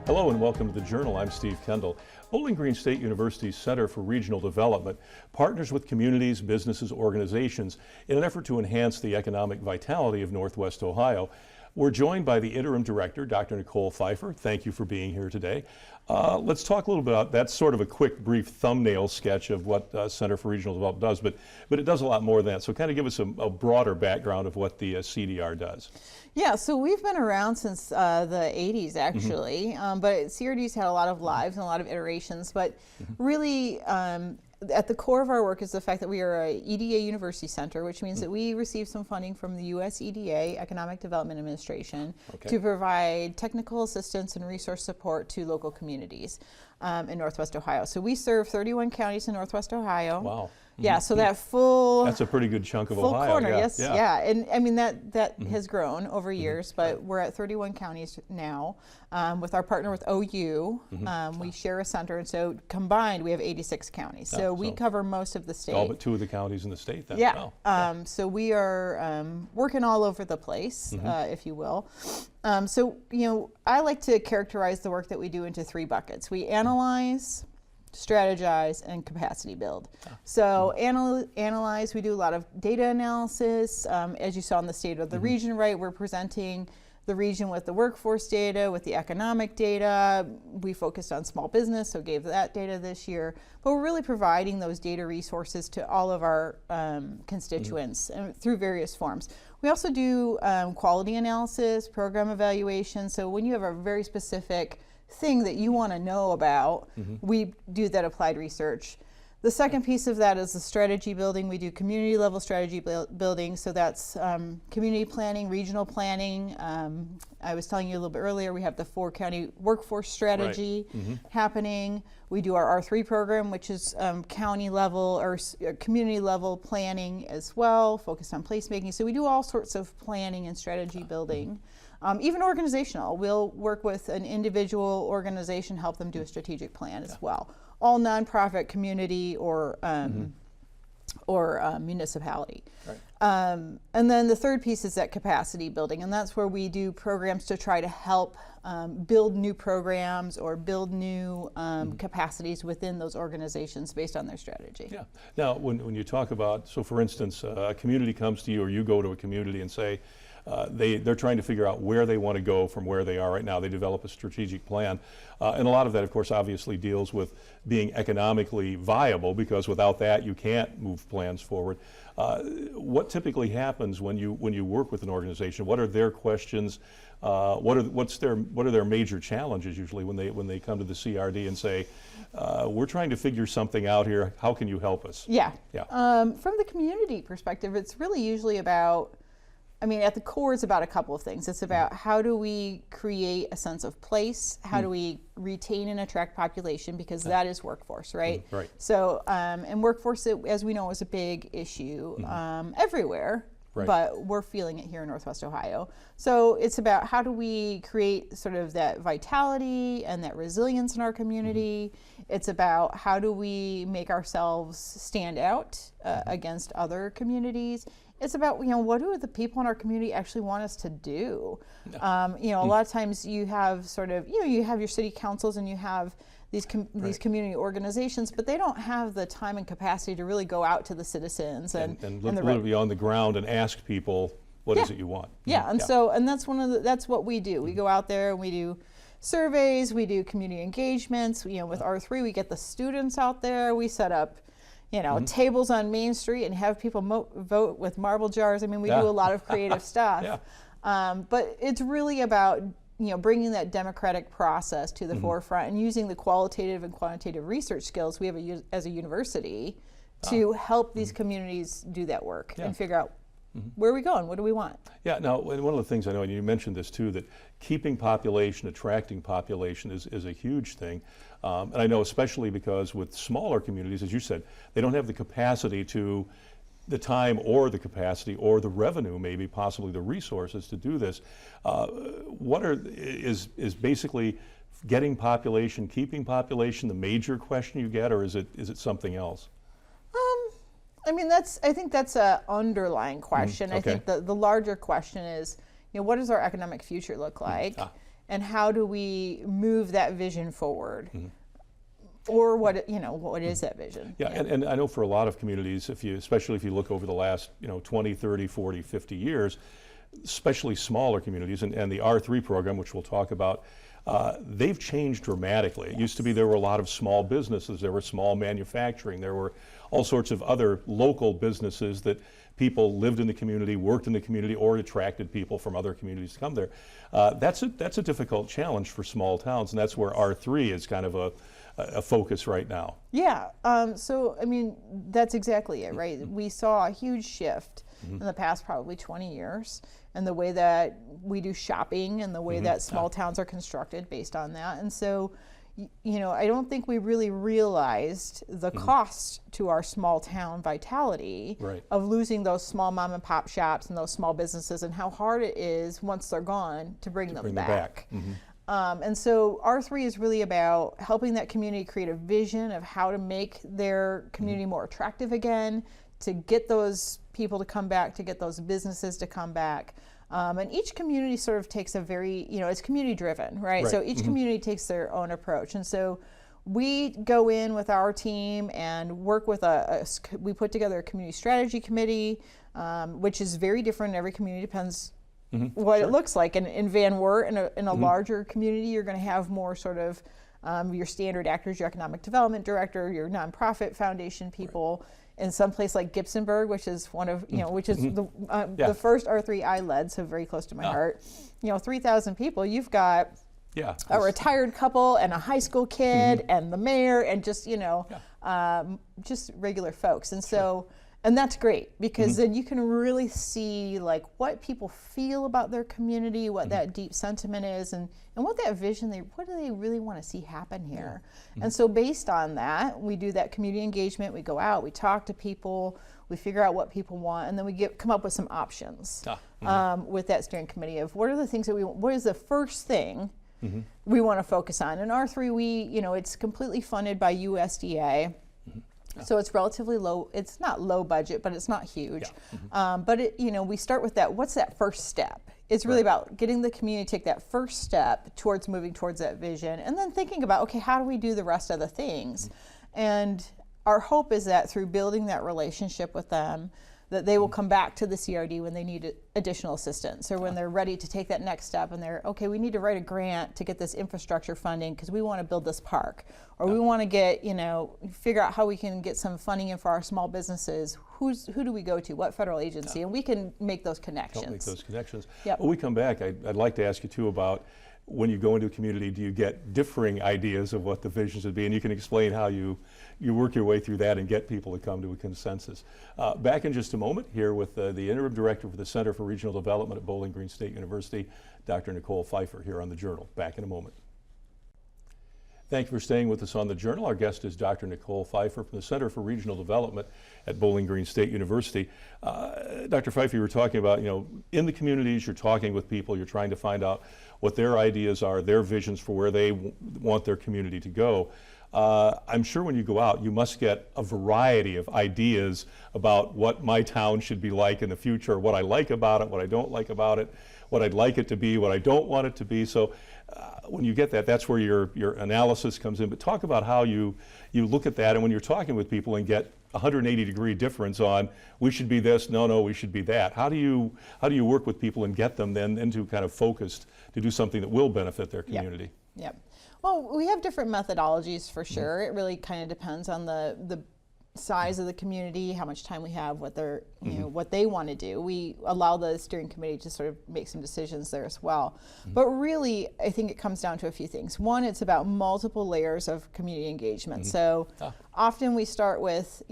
Hello and welcome to the Journal. I'm Steve Kendall. Bowling Green State University's Center for Regional Development partners with communities, businesses, organizations in an effort to enhance the economic vitality of Northwest Ohio. We're joined by the Interim Director, Dr. Nichole Fifer. Thank you for being here today. Let's talk a little bit about, that's sort of a quick, brief thumbnail sketch of what Center for Regional Development does, but it does a lot more than that. So kind of give us a broader background of what the CDR does. Yeah, so we've been around since the 80s, actually, but CRD's had a lot of lives and a lot of iterations, but really at the core of our work is the fact that we are a EDA University Center, which means that we receive some funding from the US EDA, Economic Development Administration, to provide technical assistance and resource support to local communities in Northwest Ohio. So we serve 31 counties in Northwest Ohio. Wow. Yeah, so that full... That's a pretty good chunk of full Ohio. corner, yeah. yes, yeah. And I mean, that has grown over years, but we're at 31 counties now. With our partner with OU, we share a center, and so combined we have 86 counties. So we cover most of the state. All but 2 of the counties in the state then. Yeah, Wow. so we are working all over the place, if you will. So, you know, I like to characterize the work that we do into 3 buckets. We analyze, strategize, and capacity build. So analyze, we do a lot of data analysis. As you saw in the State of the Region, right, we're presenting the region with the workforce data, with the economic data. We focused on small business, so gave that data this year. But we're really providing those data resources to all of our constituents through various forms. We also do quality analysis, program evaluation. So when you have a very specific thing that you want to know about, we do that applied research. The second piece of that is the strategy building. We do community level strategy building, so that's community planning, regional planning. I was telling you a little bit earlier, we have the 4-county workforce strategy happening. We do our R3 program, which is county level or community level planning as well, focused on placemaking. So we do all sorts of planning and strategy building. Even organizational, we'll work with an individual organization, help them do a strategic plan as well. All nonprofit, community, or municipality. And then the third piece is that capacity building, and that's where we do programs to try to help build new programs or build new capacities within those organizations based on their strategy. Yeah. Now, when you talk about, so for instance, a community comes to you or you go to a community and say, they're trying to figure out where they want to go from where they are right now. They develop a strategic plan. And a lot of that, of course, obviously deals with being economically viable, because without that, you can't move plans forward. What typically happens when you work with an organization? What are their questions? What are their major challenges usually when they come to the CRD and say, we're trying to figure something out here. How can you help us? Yeah. From the community perspective, it's really usually about, I mean, at the core, it's about a couple of things. It's about how do we create a sense of place? How do we retain and attract population? Because that is workforce, right? Right. So, and workforce, as we know, is a big issue everywhere. Right. But we're feeling it here in Northwest Ohio. So it's about how do we create sort of that vitality and that resilience in our community. It's about how do we make ourselves stand out against other communities. It's about, you know, what do the people in our community actually want us to do? You know, a lot of times you have sort of, you know, you have your city councils and you have these community organizations, but they don't have the time and capacity to really go out to the citizens and literally on the ground and ask people, what is it you want? So, and that's that's what we do. We go out there and we do surveys, we do community engagements. You know, with R3, we get the students out there. We set up, you know, tables on Main Street and have people vote with marble jars. I mean, we do a lot of creative stuff. But it's really about, you know, bringing that democratic process to the forefront and using the qualitative and quantitative research skills we have as a university to help these communities do that work and figure out where are we going, what do we want? Yeah, now one of the things I know, and you mentioned this too, that keeping population, attracting population is a huge thing. And I know especially because with smaller communities, as you said, they don't have the capacity to, the time or the capacity or the revenue, maybe possibly the resources to do this. Is basically getting population, keeping population the major question you get, or is it something else? I mean, I think that's a underlying question. I think the larger question is, you know, what does our economic future look like? and how do we move that vision forward? Or what, what is that vision? Yeah, and I know for a lot of communities, especially if you look over the last 20, 30, 40, 50 years, especially smaller communities, and the R3 program, which we'll talk about, they've changed dramatically. It used to be there were a lot of small businesses, there were small manufacturing, there were all sorts of other local businesses that people lived in the community, worked in the community, or attracted people from other communities to come there. That's a difficult challenge for small towns, and that's where R3 is kind of a focus right now. Yeah, so I mean, that's exactly it, right? We saw a huge shift in the past probably 20 years in the way that we do shopping and the way that small towns are constructed based on that. And so, I don't think we really realized the cost to our small town vitality of losing those small mom and pop shops and those small businesses, and how hard it is once they're gone to bring them back. And so R3 is really about helping that community create a vision of how to make their community more attractive again, to get those people to come back, to get those businesses to come back. And each community sort of takes a very, it's community driven, right? So each community takes their own approach. And so we go in with our team and work with we put together a community strategy committee, which is very different in every community, depends what it looks like. And in Van Wert, in a larger community, you're going to have more sort of your standard actors, your economic development director, your nonprofit foundation people. In some place like Gibsonburg, which is one of, which is the first R3 I led, so very close to my heart. 3,000 people. You've got a retired couple and a high school kid and the mayor and just just regular folks. And so. And that's great, because then you can really see like what people feel about their community, what that deep sentiment is, and what that vision, what do they really want to see happen here? And so based on that, we do that community engagement. We go out, we talk to people, we figure out what people want, and then we come up with some options with that steering committee of what are the things that what is the first thing we want to focus on. And R3, it's completely funded by USDA. So it's relatively low. It's not low budget, but it's not huge. But we start with that. What's that first step? It's really about getting the community to take that first step towards moving towards that vision, and then thinking about, okay, how do we do the rest of the things? And our hope is that through building that relationship with them, that they will come back to the CRD when they need additional assistance, or when they're ready to take that next step and they're, okay, we need to write a grant to get this infrastructure funding because we want to build this park, or we want to get, figure out how we can get some funding in for our small businesses. Who do we go to? What federal agency? And we can make those connections. Help make those connections. When we come back, I'd like to ask you too about when you go into a community, do you get differing ideas of what the visions would be? And you can explain how you work your way through that and get people to come to a consensus. Back in just a moment, here with the Interim Director for the Center for Regional Development at Bowling Green State University, Dr. Nichole Fifer, here on The Journal. Back in a moment. Thank you for staying with us on The Journal. Our guest is Dr. Nichole Fifer from the Center for Regional Development at Bowling Green State University. Dr. Fifer, you were talking about, in the communities, you're talking with people, you're trying to find out what their ideas are, their visions for where they want their community to go. I'm sure when you go out, you must get a variety of ideas about what my town should be like in the future, what I like about it, what I don't like about it, what I'd like it to be, what I don't want it to be. So when you get that, that's where your analysis comes in. But talk about how you look at that, and when you're talking with people and get 180-degree difference on, we should be this, no, we should be that. How do you work with people and get them then into kind of focused to do something that will benefit their community? Yep. Well, we have different methodologies for sure. It really kind of depends on the size of the community, how much time we have, what they're, what they want to do. We allow the steering committee to sort of make some decisions there as well. But really, I think it comes down to a few things. One, it's about multiple layers of community engagement. So often we start with,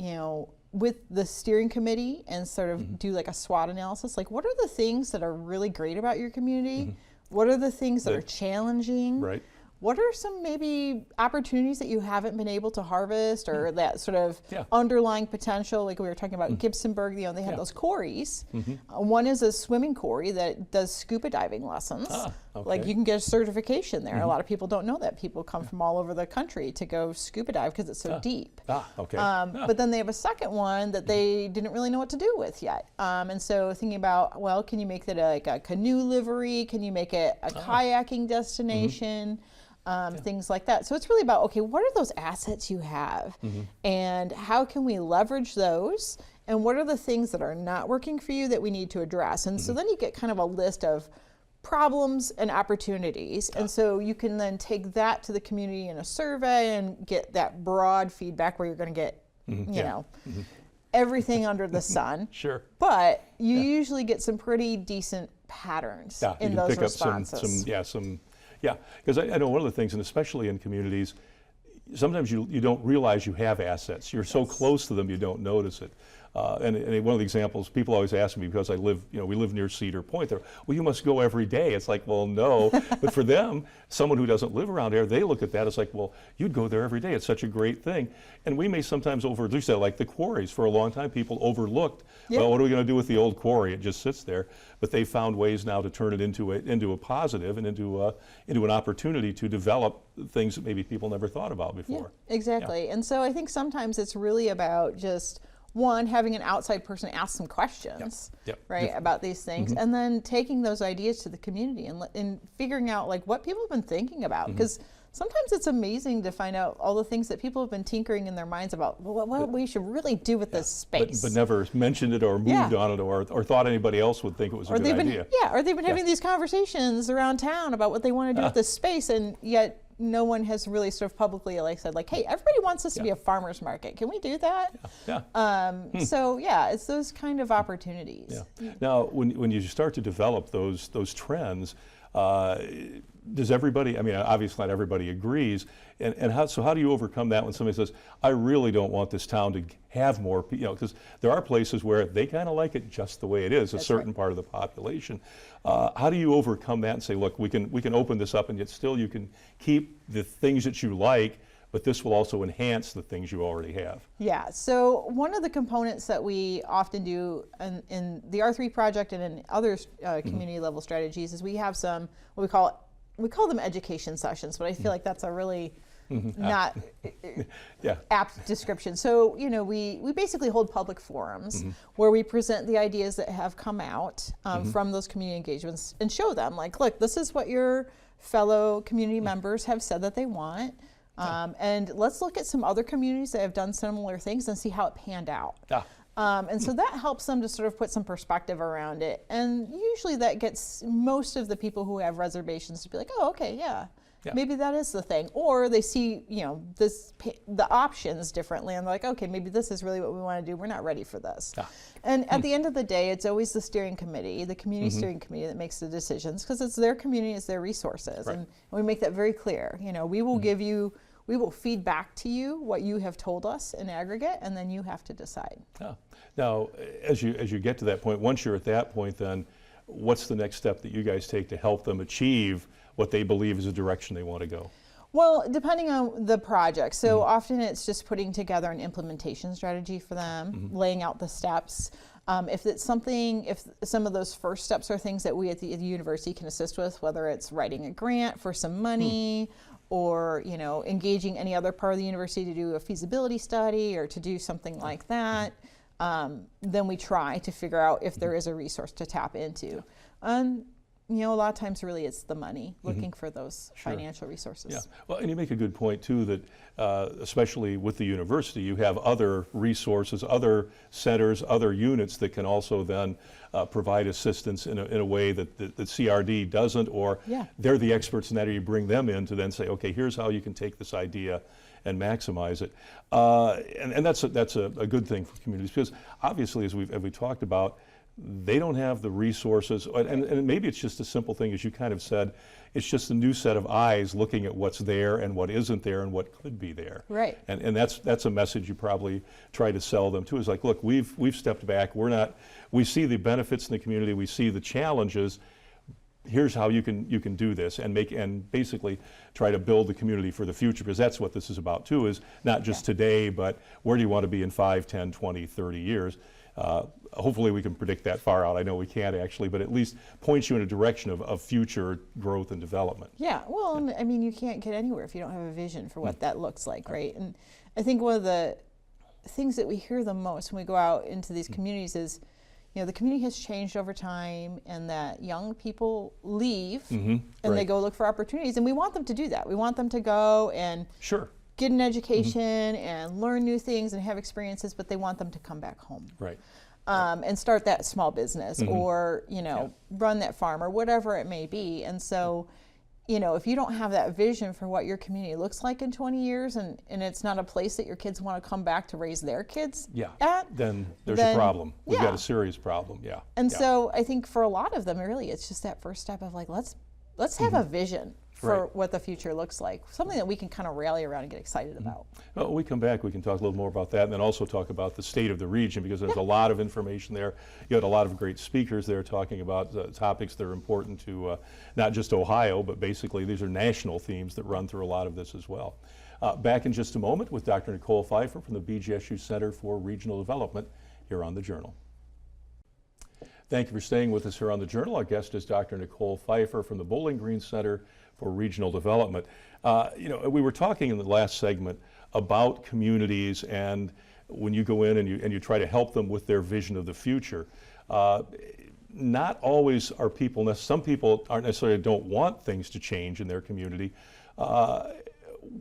with the steering committee and sort of do like a SWOT analysis. Like, what are the things that are really great about your community? What are the things that are challenging? Right. what are some maybe opportunities that you haven't been able to harvest, or that sort of underlying potential? Like we were talking about Gibsonburg, they have those quarries. One is a swimming quarry that does scuba diving lessons. Like you can get a certification there. A lot of people don't know that. People come from all over the country to go scuba dive because it's so deep. But then they have a second one that they didn't really know what to do with yet. And so thinking about, well, can you make that like a canoe livery? Can you make it a kayaking destination? Things like that. So it's really about, okay, what are those assets you have, and how can we leverage those, and what are the things that are not working for you that we need to address? And so then you get kind of a list of problems and opportunities, and so you can then take that to the community in a survey and get that broad feedback where you're going to get, you know, everything under the sun. But you usually get some pretty decent patterns in those responses. Yeah, because I know one of the things, and especially in communities, sometimes you don't realize you have assets. You're so close to them you don't notice it. And one of the examples, people always ask me, because I live, we live near Cedar Point, they're, well, you must go every day. It's like, well, no. But for them, someone who doesn't live around there, they look at that as like, well, you'd go there every day. It's such a great thing. And we may sometimes overlook that, like the quarries. For a long time, people overlooked, well, what are we going to do with the old quarry? It just sits there. But they found ways now to turn it into a positive and into an opportunity to develop things that maybe people never thought about before. Exactly. And so I think sometimes it's really about just, one, having an outside person ask some questions, right, about these things, and then taking those ideas to the community and figuring out like what people have been thinking about, because sometimes it's amazing to find out all the things that people have been tinkering in their minds about, well, what we should really do with this space. But never mentioned it or moved on it, or thought anybody else would think it was a good idea. Or they've been having these conversations around town about what they want to do with this space, and yet no one has really sort of publicly said like, hey, everybody wants this to be a farmer's market. Can we do that? So it's those kind of opportunities. Now, when you start to develop those trends, does everybody, I mean, obviously not everybody agrees, and how do you overcome that when somebody says, I really don't want this town to have more, because there are places where they kind of like it just the way it is, a certain part of the population. How do you overcome that and say, look, we can open this up, and yet still you can keep the things that you like, but this will also enhance the things you already have? Yeah, so one of the components that we often do in the R3 project and in other community level strategies is we have some, what we call them education sessions, but I feel like that's a really not apt description. So, we basically hold public forums where we present the ideas that have come out from those community engagements and show them like, look, this is what your fellow community members have said that they want. And let's look at some other communities that have done similar things and see how it panned out. And so that helps them to sort of put some perspective around it. And usually that gets most of the people who have reservations to be like, oh, okay, maybe that is the thing. Or they see, the options differently, and they're like, okay, maybe this is really what we want to do. We're not ready for this. And at the end of the day, it's always the steering committee, the community steering committee, that makes the decisions, because it's their community, it's their resources. And we make that very clear. We will give you, we will feed back to you what you have told us in aggregate, and then you have to decide. Now, as you get to that point, once you're at that point, then what's the next step that you guys take to help them achieve what they believe is the direction they want to go? Well, depending on the project. So often it's just putting together an implementation strategy for them, laying out the steps. If some of those first steps are things that we at the university can assist with, whether it's writing a grant for some money, or engaging any other part of the university to do a feasibility study or to do something like that, then we try to figure out if there is a resource to tap into. A lot of times really it's the money, looking for those financial resources. Well, and you make a good point too, that especially with the university, you have other resources, other centers, other units that can also then provide assistance in a way that CRD doesn't, or they're the experts in that, or you bring them in to then say, okay, here's how you can take this idea and maximize it. And that's a good thing for communities, because obviously, as we talked about, they don't have the resources, and maybe it's just a simple thing, as you kind of said, it's just a new set of eyes looking at what's there and what isn't there and what could be there. And that's a message you probably try to sell them too, is like, look, we've stepped back, we see the benefits in the community, we see the challenges, here's how you can do this and basically try to build the community for the future, because that's what this is about too, is not just today, but where do you want to be in 5, 10, 20, 30 years. Hopefully we can predict that far out. I know we can't actually, but at least point you in a direction of future growth and development. Yeah, well, and I mean, you can't get anywhere if you don't have a vision for what that looks like, right? And I think one of the things that we hear the most when we go out into these communities is, you know, the community has changed over time, and that young people leave and they go look for opportunities, and we want them to do that. We want them to go and get an education and learn new things and have experiences, but they want them to come back home. Right. And start that small business or, you know, run that farm or whatever it may be. And so, you know, if you don't have that vision for what your community looks like in 20 years and it's not a place that your kids want to come back to raise their kids at, then there's a problem. We've got a serious problem, And so I think for a lot of them, really, it's just that first step of like, let's have a vision for what the future looks like, something that we can kind of rally around and get excited about. Well, when we come back, we can talk a little more about that, and then also talk about the state of the region, because there's a lot of information there. You had a lot of great speakers there talking about topics that are important to not just Ohio, but basically these are national themes that run through a lot of this as well. Back in just a moment with Dr. Nichole Fifer from the BGSU Center for Regional Development here on The Journal. Thank you for staying with us here on The Journal. Our guest is Dr. Nichole Fifer from the Bowling Green Center for Regional Development. You know, we were talking in the last segment about communities, and when you go in and you try to help them with their vision of the future, not always are people, some people aren't necessarily don't want things to change in their community.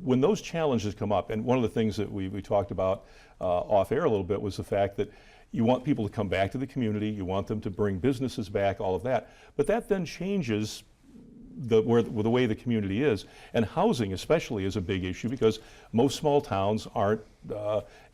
When those challenges come up, and one of the things that we talked about off air a little bit was the fact that you want people to come back to the community, you want them to bring businesses back, all of that, but that then changes the way the community is, and housing especially is a big issue, because most small towns aren't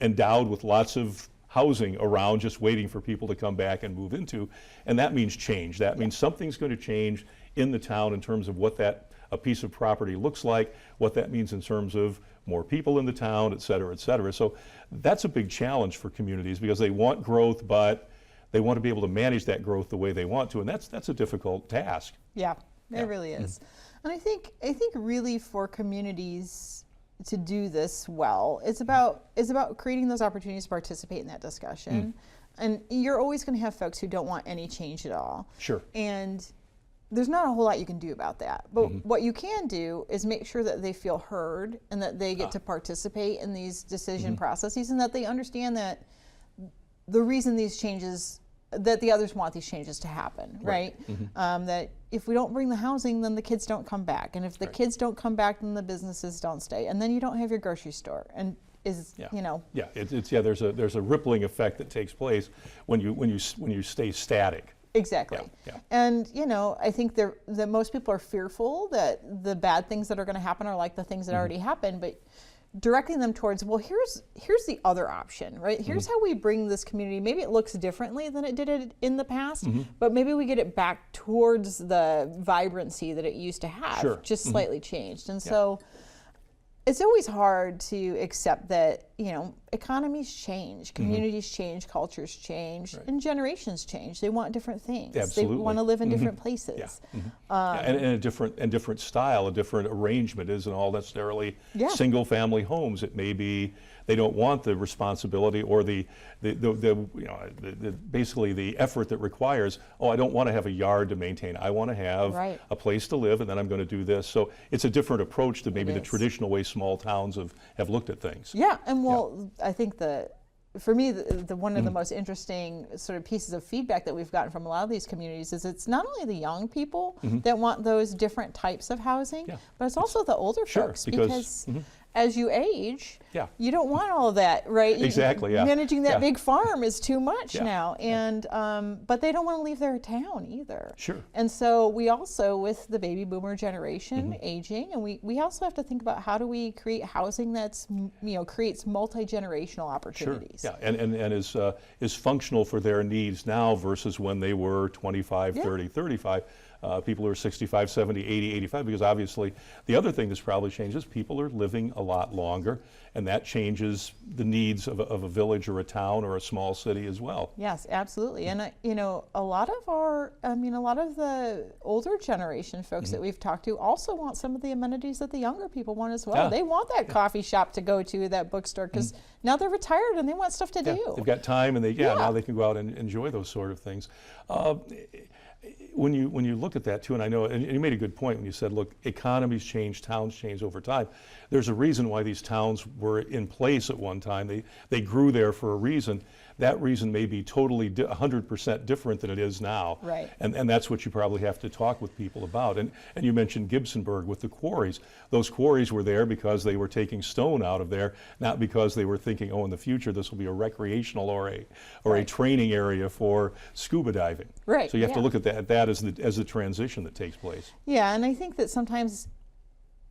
endowed with lots of housing around just waiting for people to come back and move into, and that means change. That means something's going to change in the town in terms of what a piece of property looks like, what that means in terms of more people in the town, et cetera, et cetera. So that's a big challenge for communities, because they want growth, but they want to be able to manage that growth the way they want to, and that's a difficult task. Yeah. It really is. And I think really for communities to do this well, it's about creating those opportunities to participate in that discussion. And you're always going to have folks who don't want any change at all. Sure. And there's not a whole lot you can do about that. But what you can do is make sure that they feel heard and that they get to participate in these decision processes, and that they understand that the reason these changes, that the others want these changes to happen, right? That if we don't bring the housing, then the kids don't come back. And if the kids don't come back, then the businesses don't stay. And then you don't have your grocery store. And you know. Yeah, there's a rippling effect that takes place when you stay static. Exactly. And you know, I think that most people are fearful that the bad things that are going to happen are like the things that already happened, but directing them towards, well, here's the other option, right? Here's how we bring this community. Maybe it looks differently than it did in the past, but maybe we get it back towards the vibrancy that it used to have, just slightly changed. And so it's always hard to accept that, you know, economies change, communities change, cultures change, and generations change. They want different things. Absolutely. They want to live in different places. And a different style, a different arrangement isn't all necessarily single family homes. It may be they don't want the responsibility or the basically the effort that requires, oh, I don't want to have a yard to maintain. I want to have a place to live, and then I'm going to do this. So it's a different approach to maybe the traditional way small towns have looked at things. Yeah, and well, I think for me, the one of the most interesting sort of pieces of feedback that we've gotten from a lot of these communities is it's not only the young people that want those different types of housing, but it's also the older folks, because as you age, you don't want all of that, right? Exactly, Managing that big farm is too much now, and but they don't want to leave their town either. Sure. And so we also, with the baby boomer generation aging, and we also have to think about how do we create housing that's, you know, creates multi-generational opportunities. Sure. Yeah, and is functional for their needs now versus when they were 25, 30, 35. people who are 65, 70, 80, 85, because obviously the other thing that's probably changed is people are living a lot longer, and that changes the needs of a village or a town or a small city as well. Yes, absolutely. And you know, a lot of the older generation folks that we've talked to also want some of the amenities that the younger people want as well. Yeah. They want that coffee shop to go to, that bookstore, because now they're retired and they want stuff to do. They've got time, and now they can go out and enjoy those sort of things. When you look at that too, and I know, and you made a good point when you said, look, economies change, towns change over time. There's a reason why these towns were in place at one time. They grew there for a reason. That reason may be totally 100% different than it is now. Right. And that's what you probably have to talk with people about. And you mentioned Gibsonburg with the quarries. Those quarries were there because they were taking stone out of there, not because they were thinking, oh, in the future this will be a recreational or a training area for scuba diving. Right. So you have to look at that as the transition that takes place. Yeah, and I think that sometimes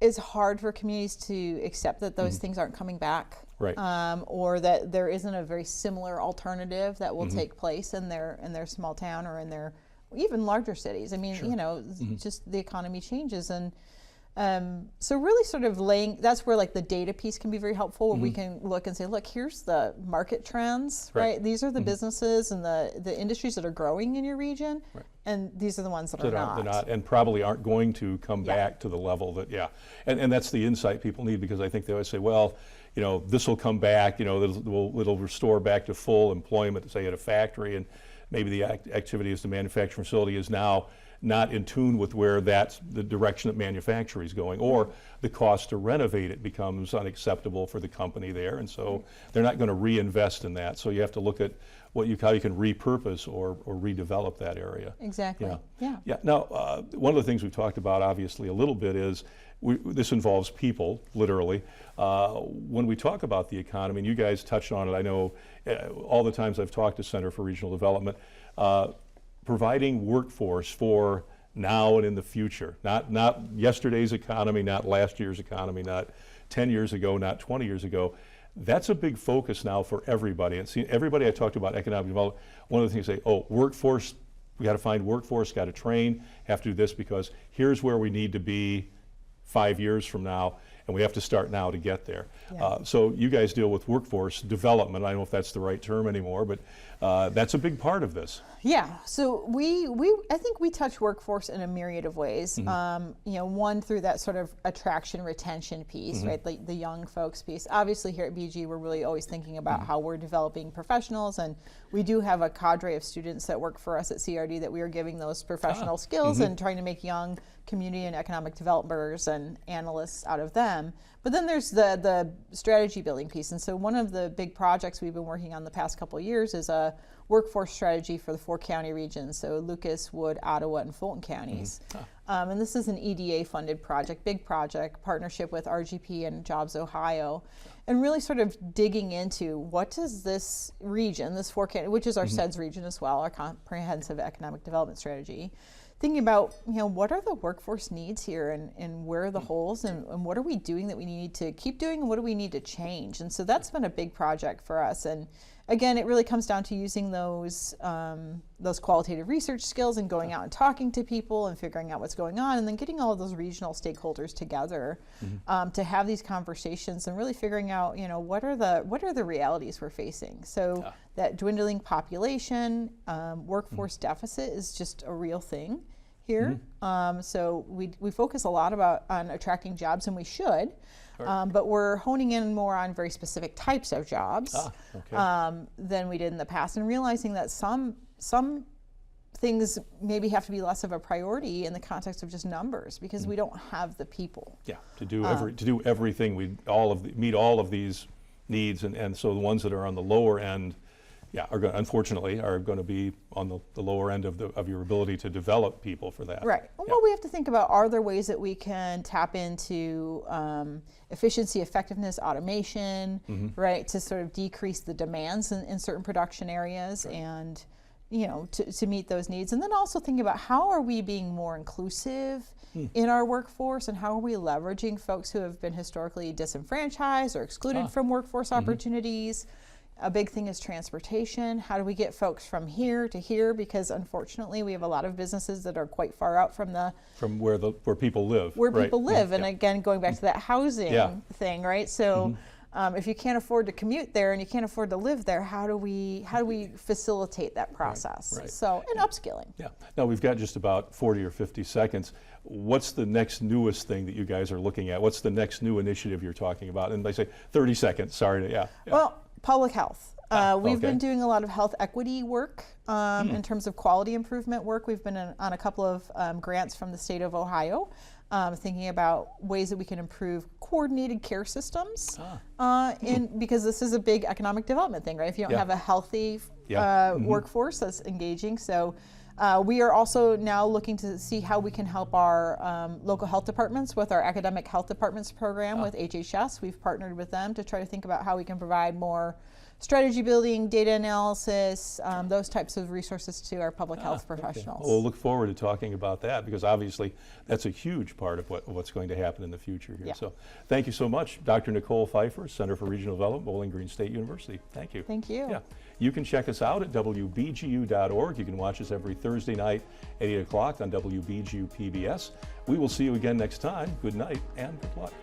it's hard for communities to accept that those things aren't coming back. Right. Or that there isn't a very similar alternative that will take place in their small town or in their even larger cities. I mean, you know, just the economy changes, and so really sort of that's where like the data piece can be very helpful, where we can look and say, look, here's the market trends, right? These are the businesses and the industries that are growing in your region, and these are the ones that are not. They're not, and probably aren't going to come back to the level that, and that's the insight people need, because I think they always say, well, you know, this will come back, you know, it'll restore back to full employment, say at a factory, and maybe the activity as the manufacturing facility is now not in tune with where that's the direction that manufacturing is going, or the cost to renovate it becomes unacceptable for the company there, and so they're not going to reinvest in that. So you have to look at how you can repurpose or redevelop that area. Exactly. Yeah. Now, one of the things we've talked about obviously a little bit is this involves people, literally. When we talk about the economy, and you guys touched on it, I know all the times I've talked to Center for Regional Development, providing workforce for now and in the future, not yesterday's economy, not last year's economy, not 10 years ago, not 20 years ago. That's a big focus now for everybody. And see, everybody I talked about economic development, one of the things they say, oh, workforce, we got to find workforce, got to train, have to do this, because here's where we need to be 5 years from now, and we have to start now to get there. So you guys deal with workforce development. I don't know if that's the right term anymore, but that's a big part of this. Yeah, so I think we touch workforce in a myriad of ways. You know, one through that sort of attraction retention piece, right? Like the young folks piece. Obviously here at BG, we're really always thinking about how we're developing professionals, and we do have a cadre of students that work for us at CRD that we are giving those professional skills and trying to make young community and economic developers and analysts out of them. But then there's the strategy building piece. And so one of the big projects we've been working on the past couple of years is a workforce strategy for the 4 county regions, so Lucas, Wood, Ottawa, and Fulton counties. And this is an EDA funded project, big project, partnership with RGP and Jobs Ohio, and really sort of digging into what does this region, this 4 county, which is our SEDS region as well, our comprehensive economic development strategy, thinking about, you know, what are the workforce needs here, and where are the holes, and what are we doing that we need to keep doing, and what do we need to change? And so that's been a big project for us. And again, it really comes down to using those qualitative research skills and going out and talking to people and figuring out what's going on, and then getting all of those regional stakeholders together to have these conversations and really figuring out, you know, what are the realities we're facing. So that dwindling population, workforce deficit is just a real thing here. So we focus a lot on attracting jobs, and we should. But we're honing in more on very specific types of jobs than we did in the past, and realizing that some things maybe have to be less of a priority in the context of just numbers, because we don't have the people. Yeah, to do everything, meet all of these needs, and so the ones that are on the lower end, unfortunately, are going to be on the lower end of your ability to develop people for that. Right. Well, we have to think about, are there ways that we can tap into efficiency, effectiveness, automation, right, to sort of decrease the demands in certain production areas, and, you know, to meet those needs. And then also thinking about, how are we being more inclusive in our workforce, and how are we leveraging folks who have been historically disenfranchised or excluded from workforce opportunities? A big thing is transportation. How do we get folks from here to here? Because unfortunately, we have a lot of businesses that are quite far out from where people live. Where right. people live. And again, going back to that housing thing, right? So if you can't afford to commute there and you can't afford to live there, how do we facilitate that process? Right. So, and upskilling. Yeah. Now we've got just about 40 or 50 seconds. What's the next newest thing that you guys are looking at? What's the next new initiative you're talking about? And they say 30 seconds. Sorry. Yeah. Well, public health. We've okay. been doing a lot of health equity work in terms of quality improvement work. We've been on a couple of grants from the state of Ohio, thinking about ways that we can improve coordinated care systems because this is a big economic development thing, right? If you don't have a healthy workforce that's engaging. So we are also now looking to see how we can help our local health departments with our academic health departments program with HHS. We've partnered with them to try to think about how we can provide more strategy building, data analysis, those types of resources to our public health professionals. Okay. We'll look forward to talking about that because obviously that's a huge part of what's going to happen in the future here. So thank you so much, Dr. Nichole Fifer, Center for Regional Development, Bowling Green State University. Thank you. Thank you. Yeah. You can check us out at WBGU.org. You can watch us every Thursday night at 8 o'clock on WBGU PBS. We will see you again next time. Good night and good luck.